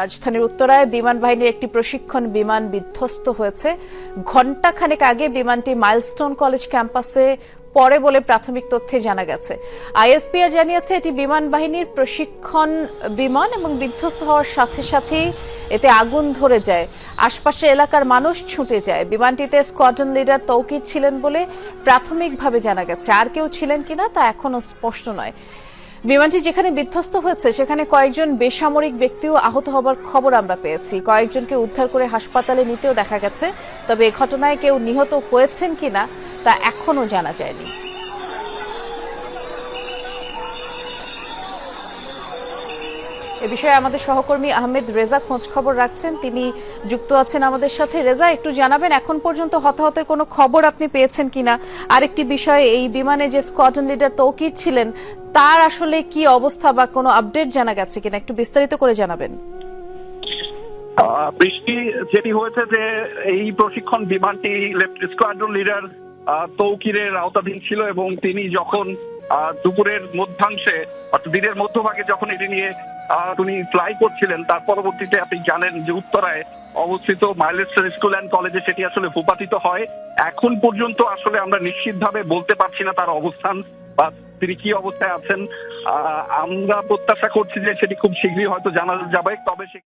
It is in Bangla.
রাজধানীর উত্তরায় বিমান বাহিনীর একটি প্রশিক্ষণ বিমান বিধ্বস্ত হয়েছে। ঘণ্টাখানেক আগে বিমানটি মাইলস্টোন কলেজ ক্যাম্পাসে পড়ে বলে প্রাথমিক তথ্যে জানা গেছে। আইএসপিআর জানিয়েছে এটি বিমান বাহিনীর প্রশিক্ষণ বিমান এবং বিধ্বস্ত হওয়ার সাথে সাথেই এতে আগুন ধরে যায়। আশপাশের এলাকার মানুষ ছুটে যায়। বিমানটিতে স্কোয়াড্রন লিডার তৌকির ছিলেন বলে প্রাথমিকভাবে জানা গেছে। আর কেউ ছিলেন কিনা তা এখনো স্পষ্ট নয়। বিমানটি যেখানে বিধ্বস্ত হয়েছে সেখানে কয়েকজন বেসামরিক ব্যক্তিও আহত হবার খবর আমরা পেয়েছি। কয়েকজনকে উদ্ধার করে হাসপাতালে নিতেও দেখা গেছে, তবে এ ঘটনায় কেউ নিহত হয়েছেন কিনা তা এখনো জানা যায়নি। এ বিষয়ে আমাদের সহকর্মী আহমেদ রেজা খোঁজ খবর রাখছেন, তিনি যুক্ত আছেন আমাদের সাথে। রেজা, একটু জানাবেন এখন পর্যন্ত হতাহতের কোনো খবর আপনি পেয়েছেন কিনা? আরেকটি বিষয়, এই বিমানে যে স্কোয়াড্রন লিডার তৌকির ছিলেন তার আসলে কি অবস্থা বা কোনো আপডেট জানা গেছে কিনা, একটু বিস্তারিত করে জানাবেন। বৃষ্টি, যেটি হয়েছে যে এই প্রশিক্ষণ বিমানটি স্কোয়াড্রন লিডার তৌকিরের আওতাধীন ছিল এবং তিনি যখন দুপুরের মধ্যাংশে অর্থাৎ দিনের মধ্যভাগে যখন এটি নিয়ে তিনি ফ্লাই করছিলেন, তার পরবর্তীতে আপনি জানেন যে উত্তরায় অবস্থিত মাইলস্টোন স্কুল অ্যান্ড কলেজে সেটি আসলে ভূপাতিত হয়। এখন পর্যন্ত আসলে আমরা নিশ্চিতভাবে বলতে পারছি না তার অবস্থান বা তিনি কি অবস্থায় আছেন। আমরা প্রত্যাশা করছি যে সেটি খুব শীঘ্রই হয়তো জানা যাবে। তবে